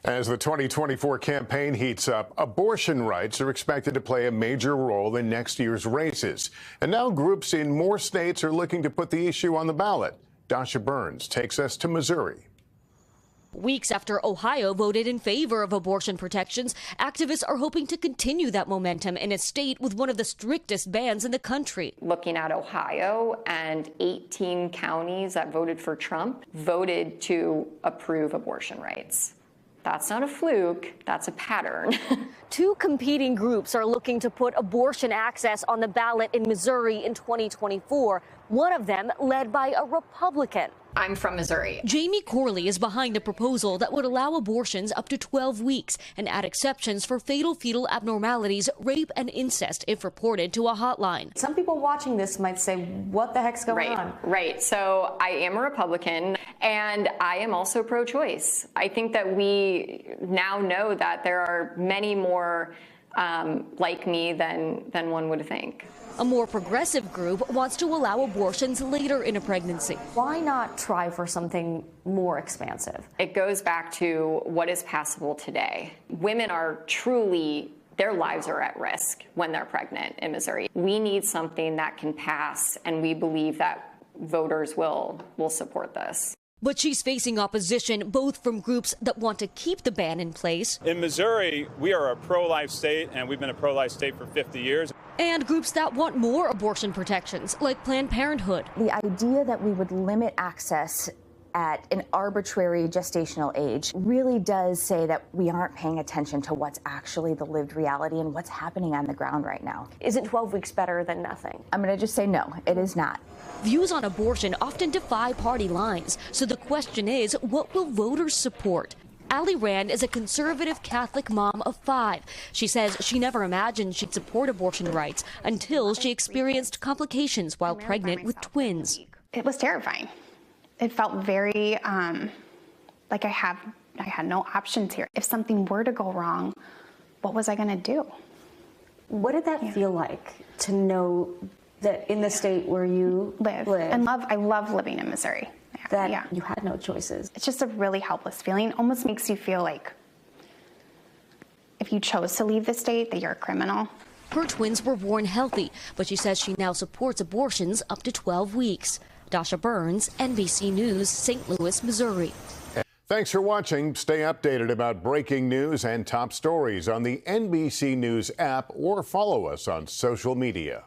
As the 2024 campaign heats up, abortion rights are expected to play a major role in next year's races. And now groups in more states are looking to put the issue on the ballot. Dasha Burns takes us to Missouri. Weeks after Ohio voted in favor of abortion protections, activists are hoping to continue that momentum in a state with one of the strictest bans in the country. Looking at Ohio, and 18 counties that voted for Trump voted to approve abortion rights. That's not a fluke, that's a pattern. Two competing groups are looking to put abortion access on the ballot in Missouri in 2024, one of them led by a Republican. I'm from Missouri. Jamie Corley is behind a proposal that would allow abortions up to 12 weeks and add exceptions for fatal fetal abnormalities, rape, and incest if reported to a hotline. Some people watching this might say, what the heck's going on? Right. So I am a Republican, and I am also pro-choice. I think that we now know that there are many more like me than one would think. A more progressive group wants to allow abortions later in a pregnancy. Why not try for something more expansive? It goes back to what is passable today. Women are truly, their lives are at risk when they're pregnant in Missouri. We need something that can pass, and we believe that voters will support this. But she's facing opposition both from groups that want to keep the ban in place. In Missouri, we are a pro-life state, and we've been a pro-life state for 50 years. And groups that want more abortion protections, like Planned Parenthood. The idea that we would limit access at an arbitrary gestational age really does say that we aren't paying attention to what's actually the lived reality and what's happening on the ground right now. Isn't 12 weeks better than nothing? I'm going to just say no, it is not. Views on abortion often defy party lines. So the question is, what will voters support? Allie Rand is a conservative Catholic mom of 5. She says she never imagined she'd support abortion rights until she experienced complications while pregnant with twins. It was terrifying. It felt very like I had no options here. If something were to go wrong, what was I going to do? What did that feel like to know that in the state where you live and I love living in Missouri. That you had no choices. It's just a really helpless feeling. It almost makes you feel like if you chose to leave the state, that you're a criminal. Her twins were born healthy, but she says she now supports abortions up to 12 weeks. Dasha Burns, NBC News, St. Louis, Missouri. Thanks for watching. Stay updated about breaking news and top stories on the NBC News app or follow us on social media.